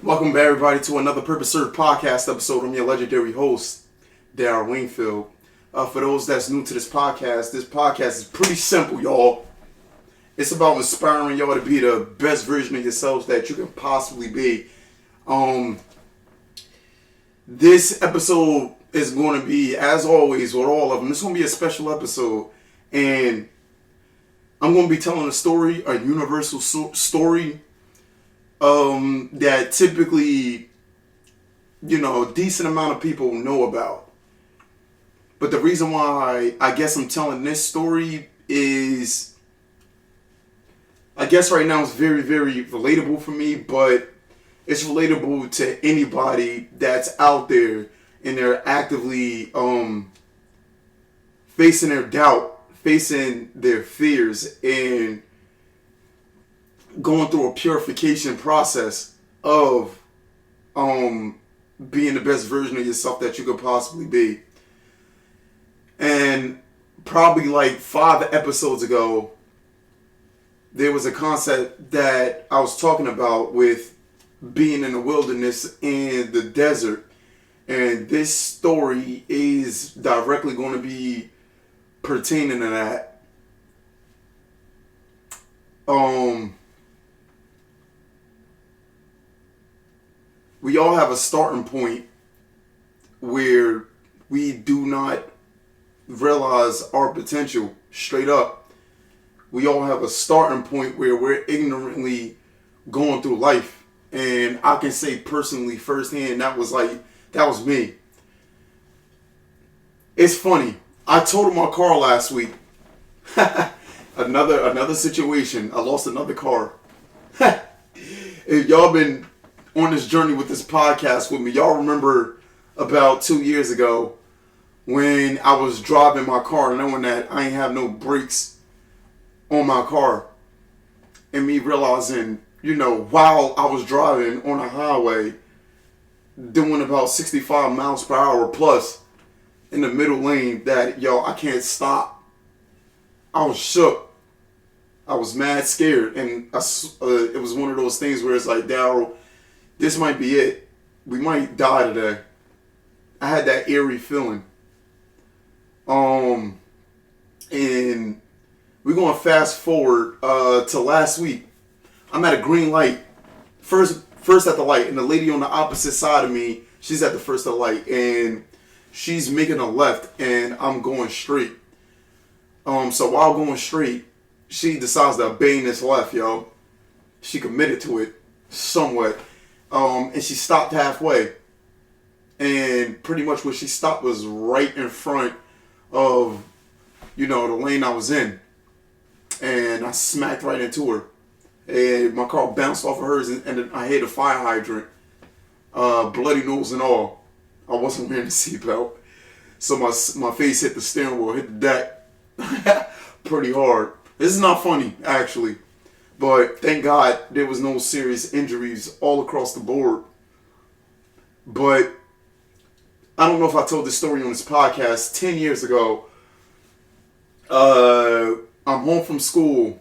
Welcome back, everybody, to another Purpose Served podcast episode. I'm your legendary host, Darryl Wingfield. For those that's new to this podcast is pretty simple, y'all. It's about inspiring y'all to be the best version of yourselves that you can possibly be. This episode is going to be, as always, with all of them, it's going to be a special episode. And I'm going to be telling a universal story that typically, a decent amount of people know about. But the reason why I guess I'm telling this story is, I guess right now it's very, very relatable for me, but it's relatable to anybody that's out there and they're actively facing their doubt, facing their fears, and going through a purification process of being the best version of yourself that you could possibly be. And probably like 5 episodes ago, there was a concept that I was talking about with being in the wilderness and the desert. And this story is directly going to be pertaining to that. We all have a starting point where we do not realize our potential straight up. We all have a starting point where we're ignorantly going through life. And I can say personally, firsthand, that was me. It's funny. I totaled my car last week. Another situation. I lost another car. If y'all been on this journey with this podcast with me, y'all remember about 2 years ago when I was driving my car knowing that I ain't have no brakes on my car, and me realizing, while I was driving on a highway doing about 65 miles per hour plus in the middle lane, that I can't stop. I was shook. I was mad scared, and it was one of those things where it's like, Darryl, this might be it. We might die today. I had that eerie feeling. And we're going to fast forward to last week. I'm at a green light. First at the light, and the lady on the opposite side of me, she's at the first of the light, and she's making a left, and I'm going straight. So while going straight, she decides to bang this left, yo. She committed to it somewhat. And she stopped halfway. And pretty much where she stopped was right in front of, the lane I was in. And I smacked right into her. And my car bounced off of hers, and I hit a fire hydrant. Bloody nose and all. I wasn't wearing a seatbelt. So my face hit the steering wheel, hit the deck pretty hard. This is not funny, actually. But thank God there was no serious injuries all across the board. But I don't know if I told this story on this podcast. 10 years ago, I'm home from school,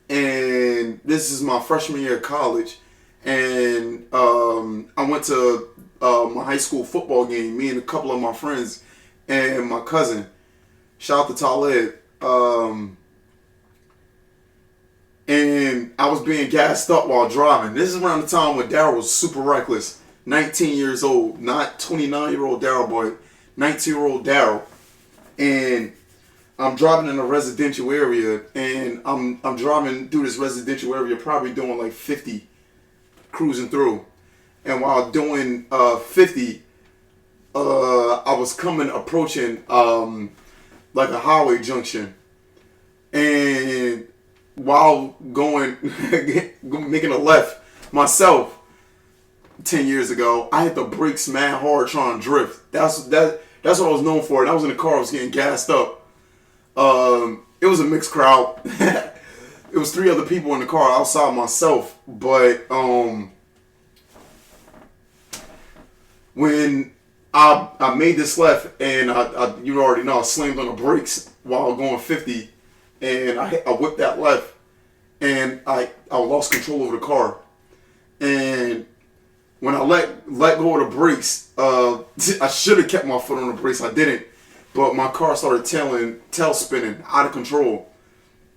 and this is my freshman year of college. And I went to my high school football game, me and a couple of my friends and my cousin. Shout out to Talib. And I was being gassed up while driving. This is around the time when Darryl was super reckless. 19 years old. Not 29-year-old Darryl, but 19-year-old Darryl. And I'm driving in a residential area. And I'm driving through this residential area, probably doing like 50, cruising through. And while doing 50, I was approaching like a highway junction. And while making a left myself 10 years ago, I hit the brakes mad hard trying to drift. That's what I was known for. And I was in the car, I was getting gassed up. It was a mixed crowd. It was 3 other people in the car outside myself. But when I made this left, and you already know, I slammed on the brakes while going 50. And I whipped that left, and I lost control over the car. And when I let go of the brakes, I should have kept my foot on the brakes. I didn't, but my car started tail spinning out of control,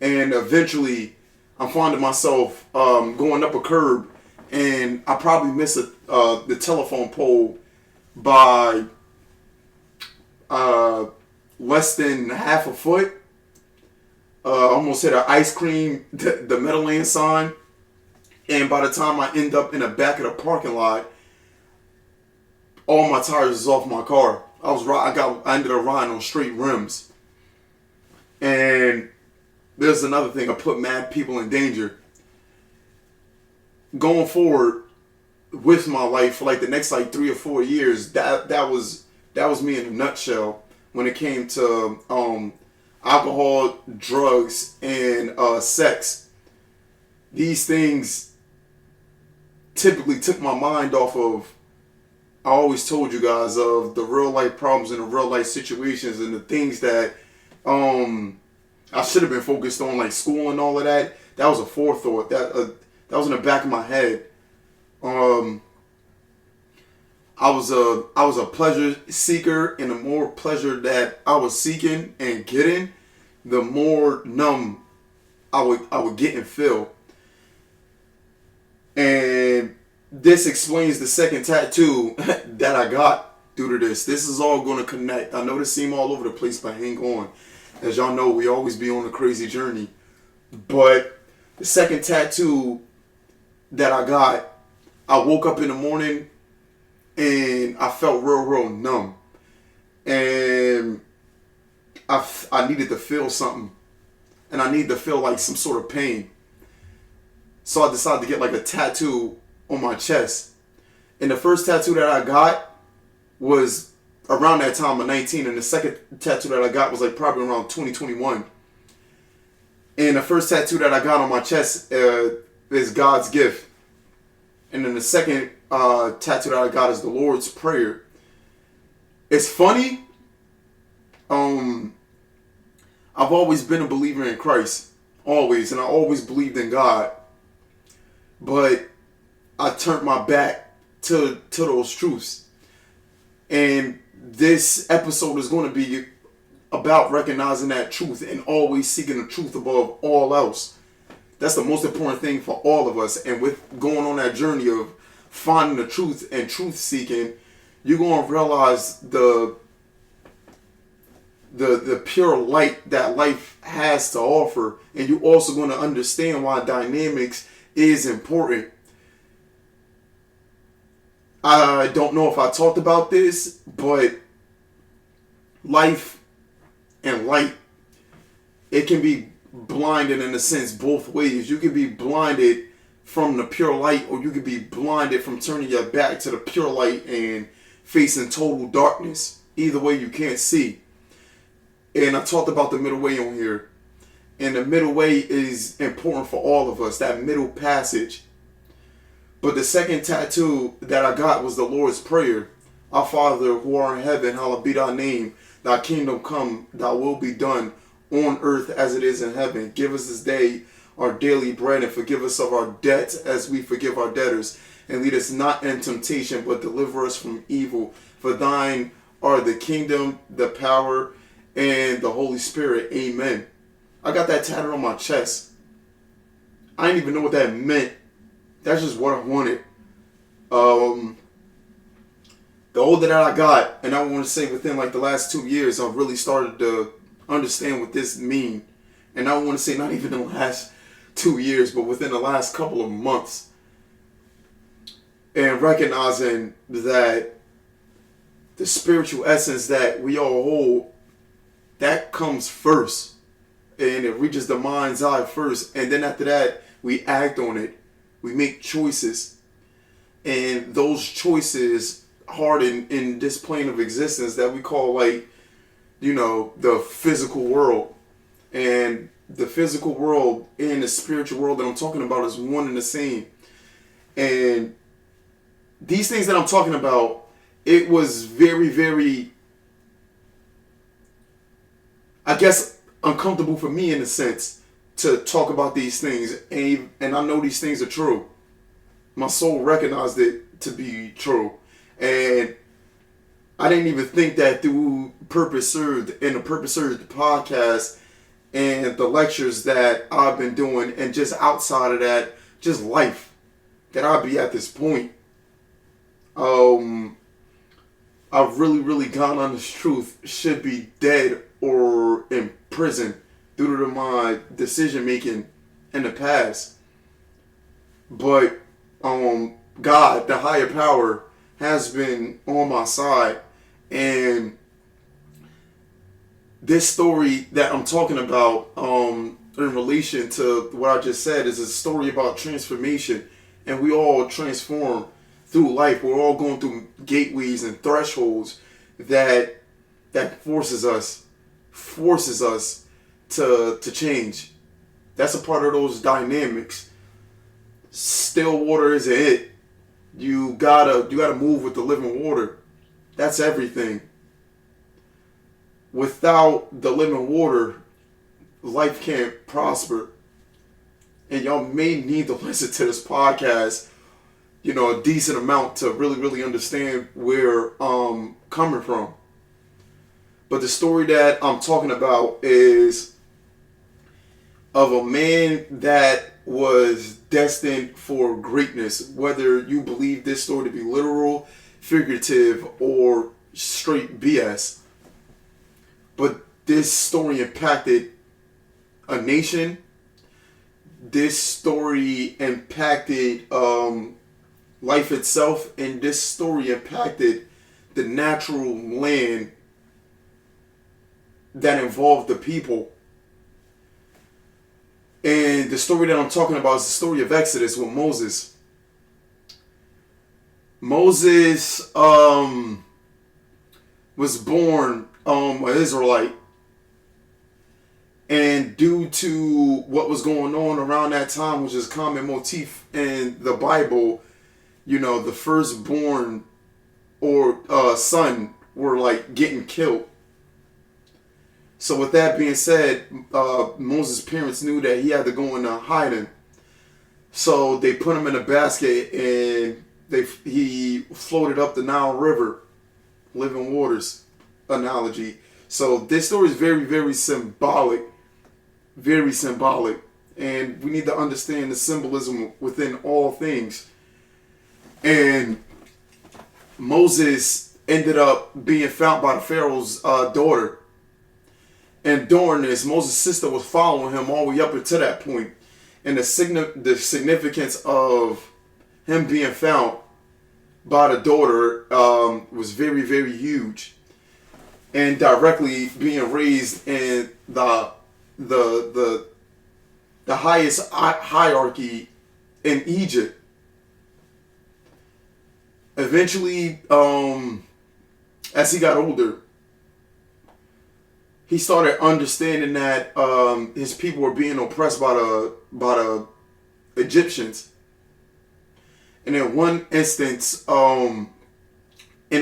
and eventually I'm finding myself going up a curb, and I probably missed the telephone pole by less than half a foot. Almost hit an ice cream, the Meadowland sign. And by the time I end up in the back of the parking lot, all my tires is off my car. I ended up riding on straight rims. And there's another thing. I put mad people in danger. Going forward with my life for like the next like 3 or 4 years, that was me in a nutshell when it came to alcohol, drugs, and sex. These things typically took my mind off of, I always told you guys, of the real life problems and the real life situations and the things that I should have been focused on, like school and all of that. That was a forethought. That was in the back of my head. I was a pleasure seeker, and the more pleasure that I was seeking and getting, the more numb I would get and feel. And this explains the second tattoo that I got due to this. This is all going to connect. I know this seemed all over the place, but hang on. As y'all know, we always be on a crazy journey. But the second tattoo that I got, I woke up in the morning and I felt real numb. And I needed to feel something. And I needed to feel like some sort of pain. So I decided to get like a tattoo on my chest. And the first tattoo that I got was around that time of 19. And the second tattoo that I got was like probably around 2021. And the first tattoo that I got on my chest is God's gift. And then the second tattoo that I got is the Lord's Prayer. It's funny. I've always been a believer in Christ. Always. And I always believed in God. But I turned my back to those truths. And this episode is going to be about recognizing that truth and always seeking the truth above all else. That's the most important thing for all of us. And with going on that journey of finding the truth and truth seeking, you're going to realize the pure light that life has to offer. And you're also going to understand why dynamics is important. I don't know if I talked about this, but life and light, it can be blinded in a sense both ways. You can be blinded from the pure light, or you can be blinded from turning your back to the pure light and facing total darkness. Either way, you can't see. And I talked about the middle way on here. And the middle way is important for all of us, that middle passage. But the second tattoo that I got was the Lord's Prayer. Our Father who art in heaven, hallowed be thy name. Thy kingdom come, thy will be done on earth as it is in heaven. Give us this day our daily bread, and forgive us of our debts as we forgive our debtors. And lead us not in temptation, but deliver us from evil. For thine are the kingdom, the power, and the Holy Spirit. Amen. I got that tatted on my chest. I didn't even know what that meant. That's just what I wanted. The older that I got, and I want to say within like the last 2 years, I've really started to understand what this means. And I want to say not even in the last 2 years, but within the last couple of months. And recognizing that the spiritual essence that we all hold, that comes first. And it reaches the mind's eye first. And then after that, we act on it. We make choices. And those choices harden in this plane of existence that we call, like, you know, the physical world. And the physical world and the spiritual world that I'm talking about is one and the same. And these things that I'm talking about, it was very, very, I guess, uncomfortable for me in a sense to talk about these things, and I know these things are true. My soul recognized it to be true. And I didn't even think that through Purpose Served and the Purpose Served podcast and the lectures that I've been doing, and just outside of that, just life, that I'd be at this point. I've really gone on this truth, should be dead or in prison due to my decision making in the past. But God, the higher power, has been on my side. And this story that I'm talking about in relation to what I just said is a story about transformation. And we all transform through life. We're all going through gateways and thresholds that forces us to change. That's a part of those dynamics. Still water isn't it. You gotta move with the living water. That's everything. Without the living water, life can't prosper. And y'all may need to listen to this podcast, a decent amount to really understand where I'm coming from. But the story that I'm talking about is of a man that was destined for greatness. Whether you believe this story to be literal, figurative, or straight BS. But this story impacted a nation. This story impacted life itself. And this story impacted the natural land that involved the people. And the story that I'm talking about is the story of Exodus with Moses. Moses was born an Israelite. And due to what was going on around that time, which is a common motif in the Bible, the firstborn or son were like getting killed. So with that being said, Moses' parents knew that he had to go into hiding. So they put him in a basket and he floated up the Nile River, living waters analogy. So this story is very symbolic, very symbolic. And we need to understand the symbolism within all things. And Moses ended up being found by the Pharaoh's daughter. And during this, Moses' sister was following him all the way up until that point. And the significance of him being found by the daughter was very huge. And directly being raised in the highest hierarchy in Egypt. Eventually, as he got older, he started understanding that his people were being oppressed by the Egyptians. And in one instance, in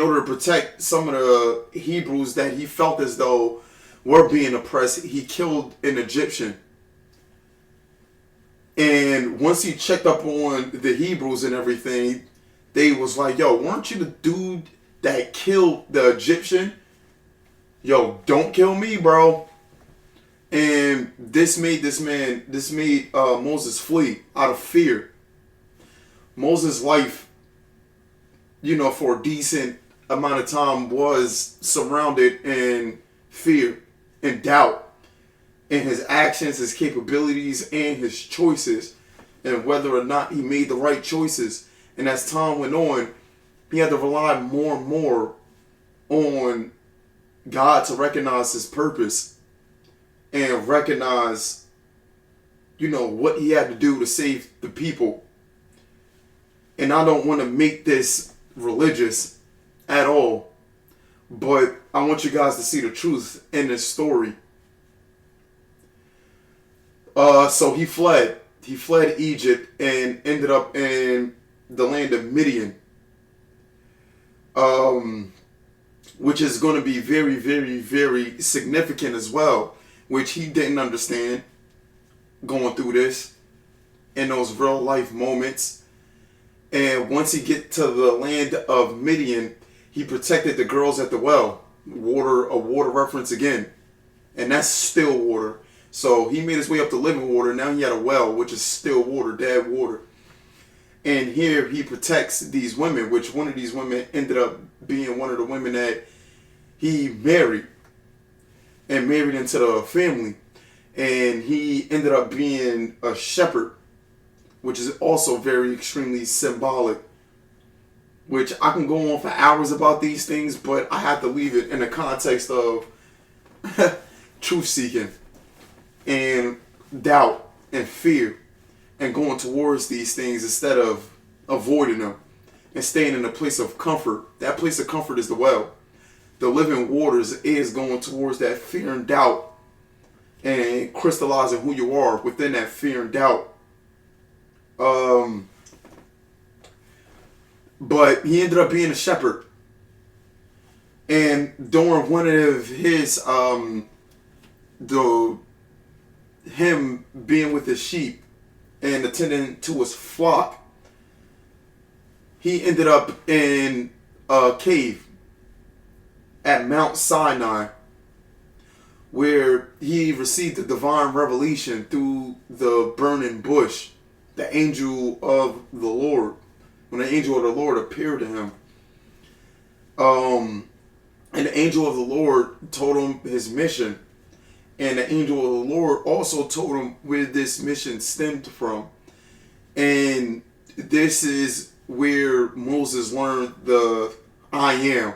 order to protect some of the Hebrews that he felt as though were being oppressed, he killed an Egyptian. And once he checked up on the Hebrews and everything, they was like, yo, weren't you the dude that killed the Egyptian? Yo, don't kill me, bro. And this made Moses flee out of fear. Moses' life, for a decent amount of time was surrounded in fear and doubt in his actions, his capabilities, and his choices, and whether or not he made the right choices. And as time went on, he had to rely more and more on God to recognize his purpose and recognize, what he had to do to save the people. And I don't want to make this religious at all, but I want you guys to see the truth in this story. So he fled. He fled Egypt and ended up in the land of Midian. Which is going to be very significant as well, which he didn't understand going through this in those real life moments. And once he get to the land of Midian, he protected the girls at the well. A water reference again. And that's still water. So he made his way up to living water. Now he had a well, which is still water, dead water. And here he protects these women, which one of these women ended up being one of the women that he married and married into the family. And he ended up being a shepherd, which is also very extremely symbolic, which I can go on for hours about these things, but I have to leave it in the context of truth seeking and doubt and fear and going towards these things instead of avoiding them and staying in a place of comfort. That place of comfort is the well. The living waters is going towards that fear and doubt and crystallizing who you are within that fear and doubt. But he ended up being a shepherd. And during one of his, him being with his sheep and attending to his flock, he ended up in a cave at Mount Sinai, where he received the divine revelation through the burning bush, the angel of the Lord, when the angel of the Lord appeared to him. And the angel of the Lord told him his mission. And the angel of the Lord also told him where this mission stemmed from. And this is where Moses learned the I am.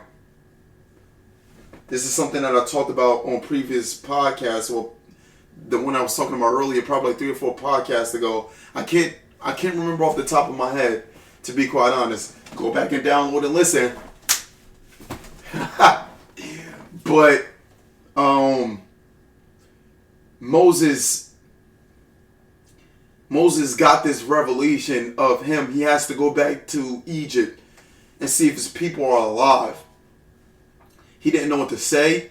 This is something that I talked about on previous podcasts, or the one I was talking about earlier, probably like 3 or 4 podcasts ago. I can't remember off the top of my head, to be quite honest. Go back and download and listen. But Moses got this revelation of him. He has to go back to Egypt and see if his people are alive. He didn't know what to say.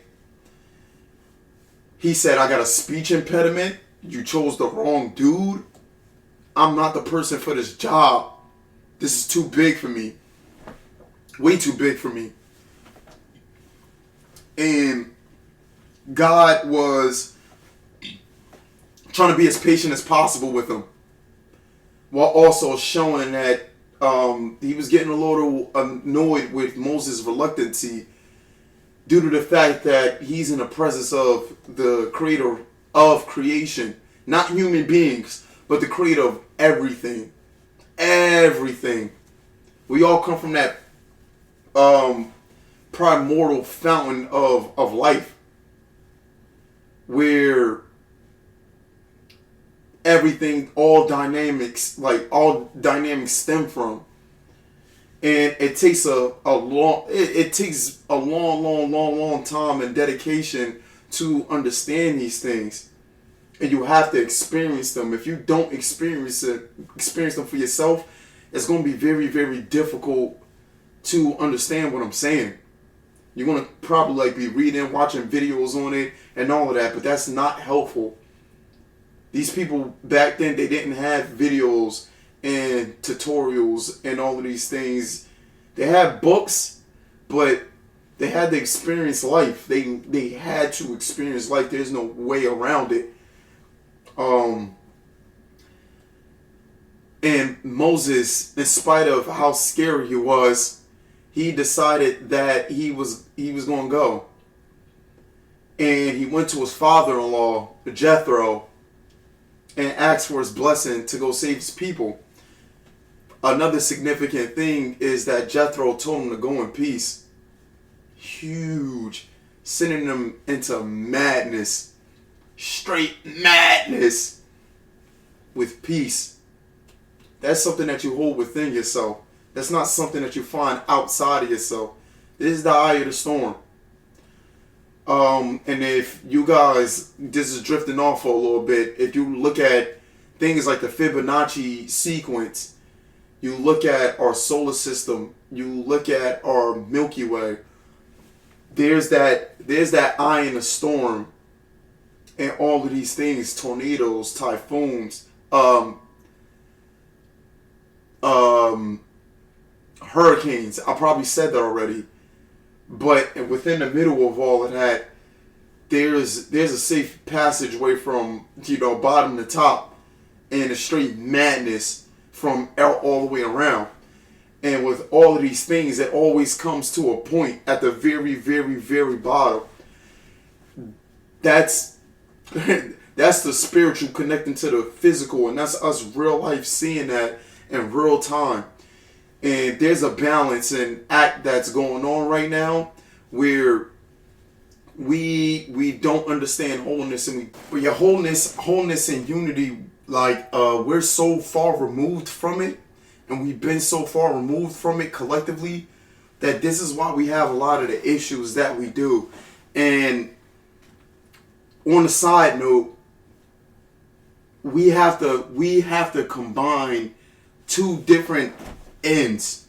He said, I got a speech impediment. You chose the wrong dude. I'm not the person for this job. This is too big for me. Way too big for me. And God was trying to be as patient as possible with him, while also showing that he was getting a little annoyed with Moses' reluctancy due to the fact that he's in the presence of the creator of creation. Not human beings, but the creator of everything. Everything. We all come from that primordial fountain of life, where everything, all dynamics stem from. And it takes a long time and dedication to understand these things. And you have to experience them. If you don't experience them for yourself, it's going to be very, very difficult to understand what I'm saying. You're going to probably be reading, watching videos on it and all of that, but that's not helpful. These people back then, they didn't have videos and tutorials and all of these things. They had books, but they had to experience life. They had to experience life. There's no way around it. And Moses, in spite of how scary he was, he decided that he was going to go. And he went to his father-in-law, Jethro, and asked for his blessing to go save his people. Another significant thing is that Jethro told him to go in peace. Huge. Sending them into madness. Straight madness. With peace. That's something that you hold within yourself. That's not something that you find outside of yourself. This is the eye of the storm. And if you guys, this is drifting off for a little bit, if you look at things like the Fibonacci sequence, you look at our solar system, you look at our Milky Way, there's that eye in the storm, and all of these things, tornadoes, typhoons, hurricanes. I probably said that already. But within the middle of all of that, there's a safe passageway from, bottom to top, and a straight madness from all the way around. And with all of these things, it always comes to a point at the very, very, very bottom. That's that's the spiritual connecting to the physical, and that's us real life seeing that in real time. And there's a balance and act that's going on right now where we don't understand wholeness, and wholeness and unity, like we're so far removed from it, and we've been so far removed from it collectively, that this is why we have a lot of the issues that we do. And on a side note, we have to combine two different ends.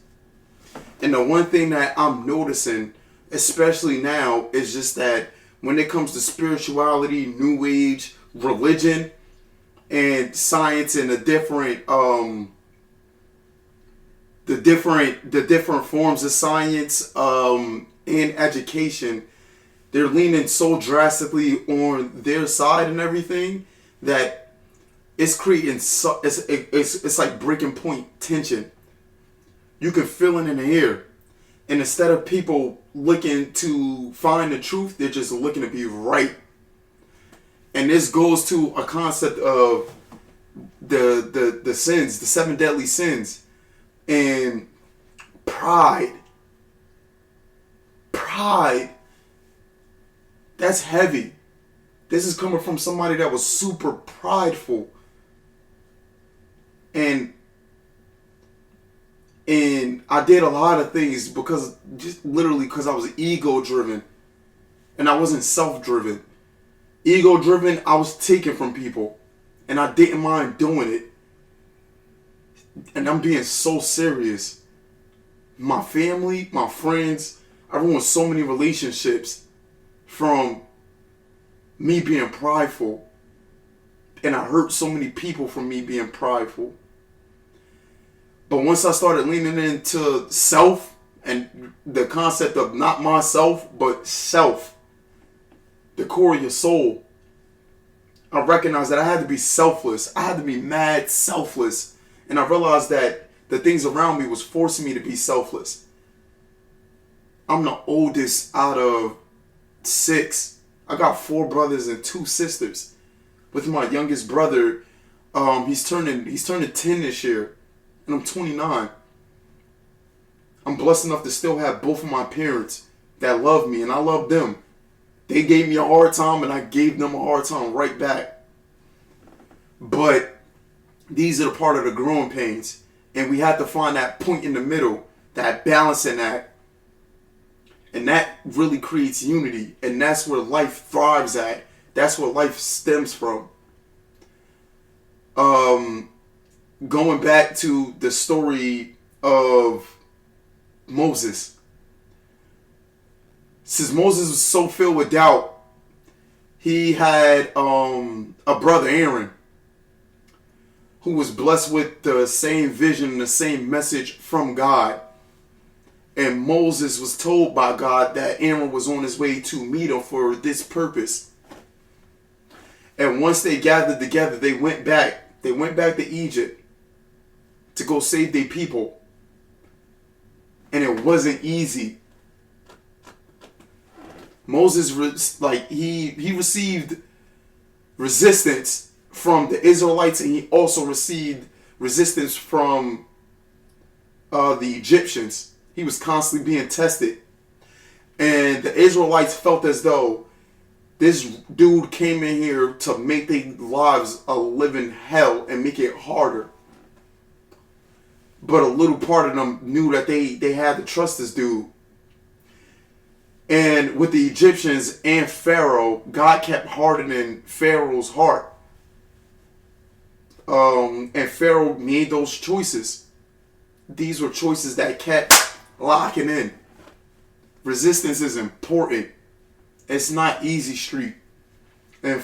And the one thing that I'm noticing, especially now, is just that when it comes to spirituality, new age, religion, and science, and the different forms of science and education, they're leaning so drastically on their side and everything that it's creating it's like breaking point tension. You can feel it in the air. And instead of people looking to find the truth, they're just looking to be right. And this goes to a concept of the sins, the 7 deadly sins, and pride. Pride. That's heavy. This is coming from somebody that was super prideful. And I did a lot of things because I was ego driven, and I wasn't self driven. Ego driven, I was taking from people, and I didn't mind doing it. And I'm being so serious. My family, my friends, I ruined so many relationships from me being prideful, and I hurt so many people from me being prideful. But once I started leaning into self and the concept of not myself, but self, the core of your soul, I recognized that I had to be selfless. I had to be mad selfless. And I realized that the things around me was forcing me to be selfless. I'm the oldest out of 6. I got 4 brothers and 2 sisters. With my youngest brother, he's turning 10 this year. And I'm 29. I'm blessed enough to still have both of my parents that love me, and I love them. They gave me a hard time, and I gave them a hard time right back. But these are the part of the growing pains, and we have to find that point in the middle, that balancing act. And that really creates unity, and that's where life thrives at. That's where life stems from. Going back to the story of Moses. Since Moses was so filled with doubt, he had a brother, Aaron, who was blessed with the same vision and the same message from God. And Moses was told by God that Aaron was on his way to meet him for this purpose. And once they gathered together, they went back. They went back to Egypt to go save their people. And it wasn't easy. Moses, he received resistance from the Israelites, and he also received resistance from the Egyptians. He was constantly being tested. And the Israelites felt as though this dude came in here to make their lives a living hell and make it harder. But a little part of them knew that they had to trust this dude. And with the Egyptians and Pharaoh, God kept hardening Pharaoh's heart. And Pharaoh made those choices. These were choices that kept locking in. Resistance is important. It's not easy street. And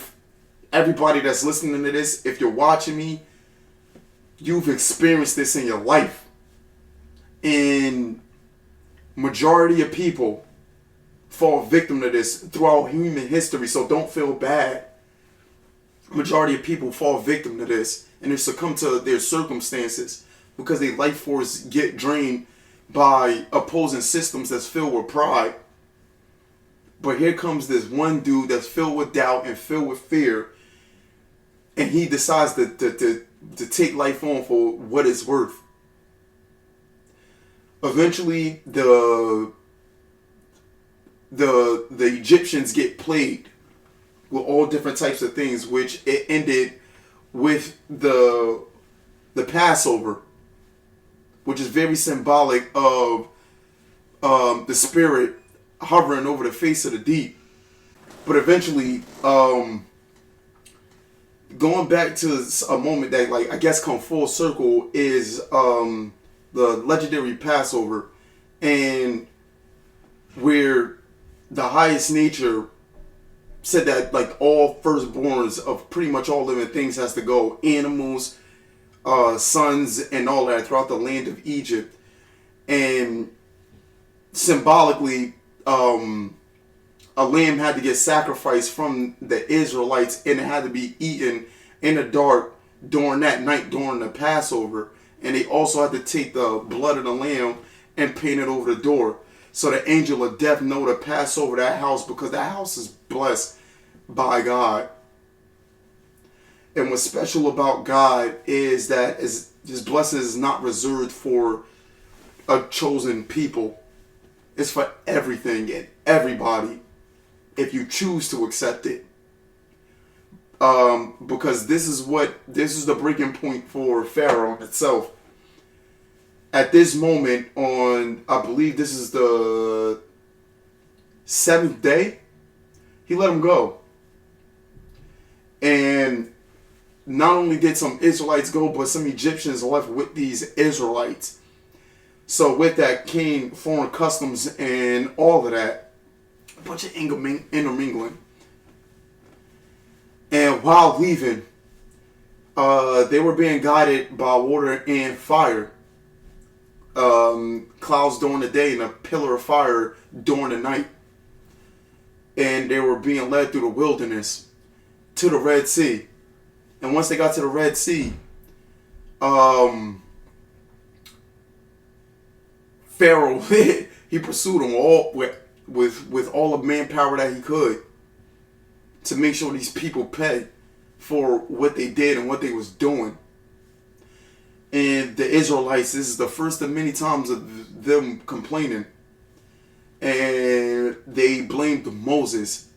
everybody that's listening to this, if you're watching me, you've experienced this in your life. And majority of people fall victim to this throughout human history, so don't feel bad. Majority of people fall victim to this, and they succumb to their circumstances because their life force get drained by opposing systems that's filled with pride. But here comes this one dude that's filled with doubt and filled with fear, and he decides to take life on for what it's worth. Eventually, the Egyptians get plagued with all different types of things, which it ended with the Passover, which is very symbolic of the spirit hovering over the face of the deep. But eventually, going back to a moment that, like, I guess come full circle is the legendary Passover, and where the highest nature said that, like, all firstborns of pretty much all living things has to go. Animals, sons, and all that throughout the land of Egypt. And symbolically, a lamb had to get sacrificed from the Israelites, and it had to be eaten in the dark during that night during the Passover. And they also had to take the blood of the lamb and paint it over the door, so the angel of death know to pass over that house, because that house is blessed by God. And what's special about God is that his blessing is not reserved for a chosen people. It's for everything and everybody, if you choose to accept it. Because this is the breaking point for Pharaoh itself. At this moment, on, I believe this is the 7th day, he let him go. And not only did some Israelites go, but some Egyptians left with these Israelites. So with that came foreign customs and all of that. A bunch of intermingling. And while leaving, they were being guided by water and fire. Clouds during the day and a pillar of fire during the night. And they were being led through the wilderness to the Red Sea. And once they got to the Red Sea, Pharaoh, he pursued them all with all the manpower that he could to make sure these people pay for what they did and what they was doing. And the Israelites, this is the first of many times of them complaining. And they blamed Moses.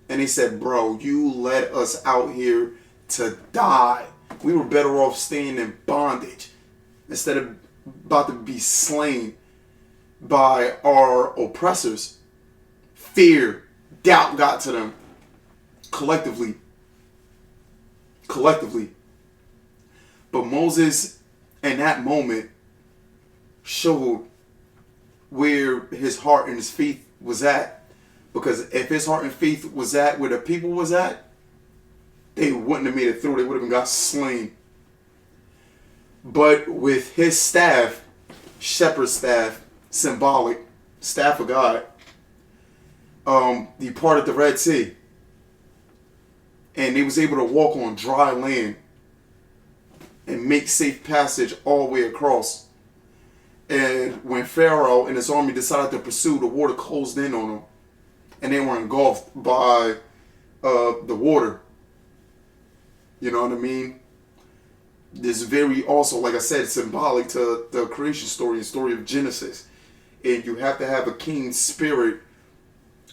And they said, bro, you led us out here to die. We were better off staying in bondage instead of about to be slain by our oppressors. Fear, doubt got to them collectively. But Moses, in that moment, showed where his heart and his faith was at. Because if his heart and faith was at where the people was at, they wouldn't have made it through. They would have got slain. But with his staff, shepherd's staff, symbolic, staff of God, he parted the Red Sea. And they was able to walk on dry land and make safe passage all the way across. And when Pharaoh and his army decided to pursue, the water closed in on them. And they were engulfed by the water. You know what I mean? This is very also, like I said, symbolic to the creation story, the story of Genesis. And you have to have a keen spirit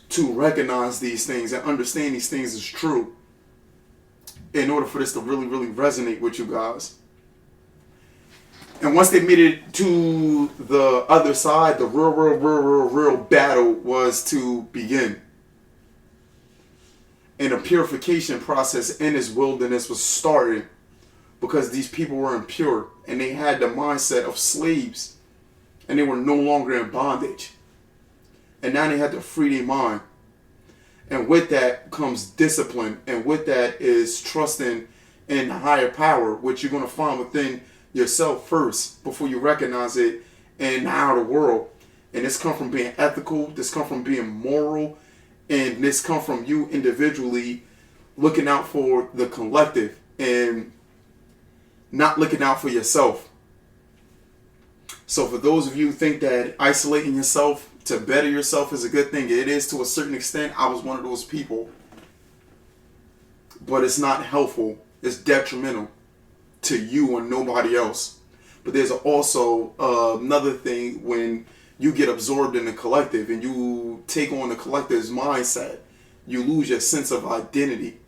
to recognize these things and understand these things as true in order for this to really, really resonate with you guys. And once they made it to the other side, the real battle was to begin. And a purification process in this wilderness was started because these people were impure and they had the mindset of slaves and they were no longer in bondage. And now they had to free their mind. And with that comes discipline, and with that is trusting in higher power, which you're going to find within yourself first before you recognize it in our world. And this come from being ethical, this come from being moral, and this come from you individually looking out for the collective and not looking out for yourself. So for those of you who think that isolating yourself to better yourself is a good thing, it is to a certain extent. I was one of those people. But it's not helpful. It's detrimental to you and nobody else. But there's also another thing when you get absorbed in the collective and you take on the collective's mindset, you lose your sense of identity.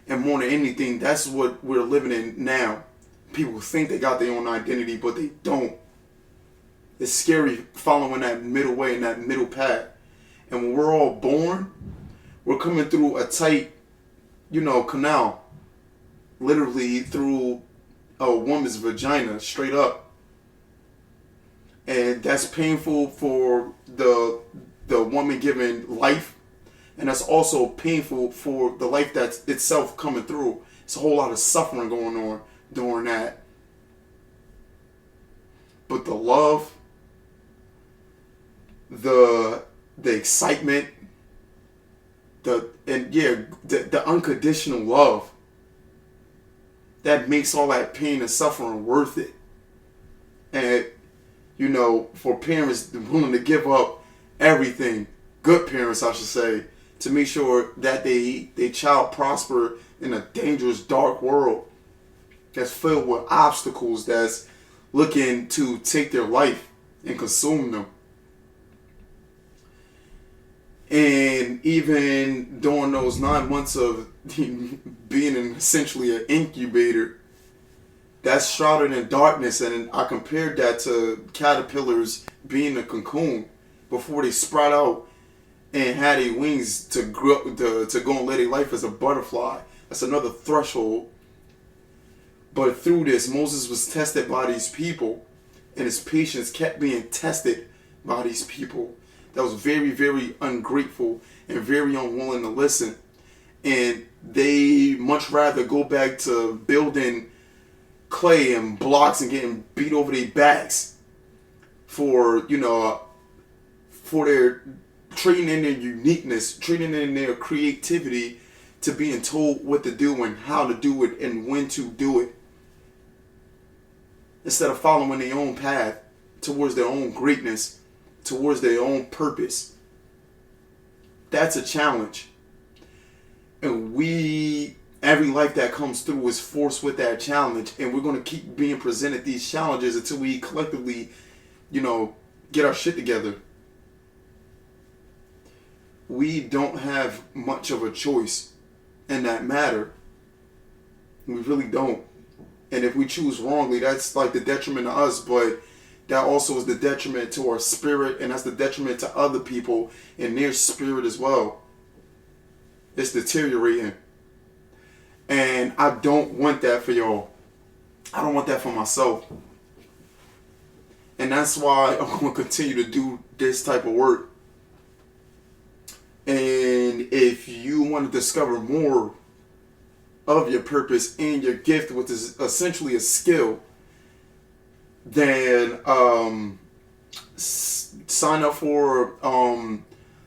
And more than anything, that's what we're living in now. People think they got their own identity, but they don't. It's scary following that middle way and that middle path. And when we're all born, we're coming through a tight, canal. Literally through a woman's vagina, straight up. And that's painful for the woman given life. And that's also painful for the life that's itself coming through. It's a whole lot of suffering going on during that. But the love, the excitement, the unconditional love that makes all that pain and suffering worth it. And for parents willing to give up everything, good parents I should say, to make sure that their child prosper in a dangerous, dark world that's filled with obstacles, that's looking to take their life and consume them. And even during those 9 months of being essentially an incubator, that's shrouded in darkness. And I compared that to caterpillars being a cocoon before they sprout out and had their wings to go and live their life as a butterfly. That's another threshold. But through this, Moses was tested by these people, and his patience kept being tested by these people that was very, very ungrateful and very unwilling to listen. And they much rather go back to building clay and blocks and getting beat over their backs for their trading in their uniqueness, trading in their creativity, to being told what to do and how to do it and when to do it, instead of following their own path towards their own greatness, towards their own purpose. That's a challenge. And every life that comes through is forced with that challenge, and we're going to keep being presented these challenges until we collectively, get our shit together. We don't have much of a choice in that matter. We really don't. And if we choose wrongly, that's like the detriment to us, but that also is the detriment to our spirit, and that's the detriment to other people and their spirit as well. It's deteriorating. And I don't want that for y'all. I don't want that for myself. And that's why I'm going to continue to do this type of work. And if you want to discover more of your purpose and your gift, which is essentially a skill, then sign up for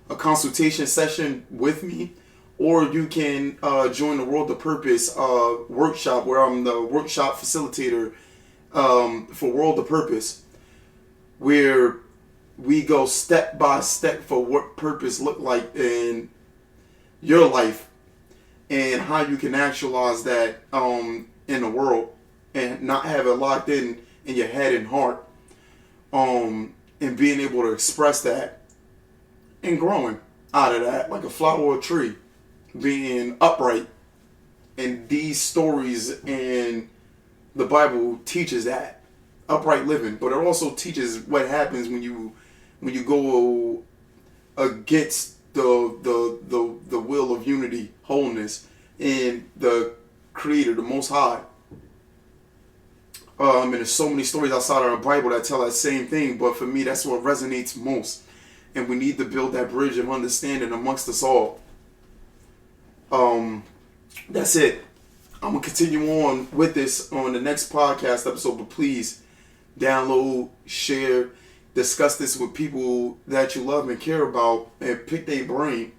a consultation session with me, or you can join the World of Purpose workshop, where I'm the workshop facilitator for World of Purpose, where we go step by step for what purpose look like in your life and how you can actualize that in the world and not have it locked in your head and heart, and being able to express that and growing out of that like a flower or a tree, being upright. And these stories in the Bible teaches that upright living, but it also teaches what happens when you go against the will of unity, wholeness, and the Creator, the Most High. And there's so many stories outside of the Bible that tell that same thing, but for me, that's what resonates most. And we need to build that bridge of understanding amongst us all. That's it. I'm going to continue on with this on the next podcast episode, but please download, share, Discuss this with people that you love and care about, and pick their brain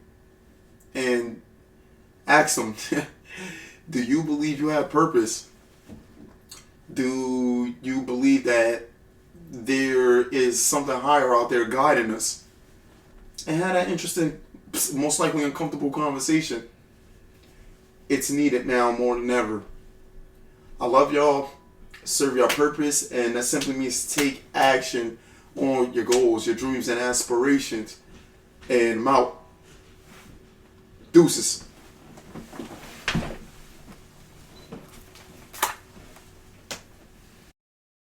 and ask them, do you believe you have purpose? Do you believe that there is something higher out there guiding us? And have that interesting, most likely uncomfortable conversation. It's needed now more than ever. I love y'all. Serve your purpose, and that simply means take action on your goals, your dreams, and aspirations. And I'm out. Deuces.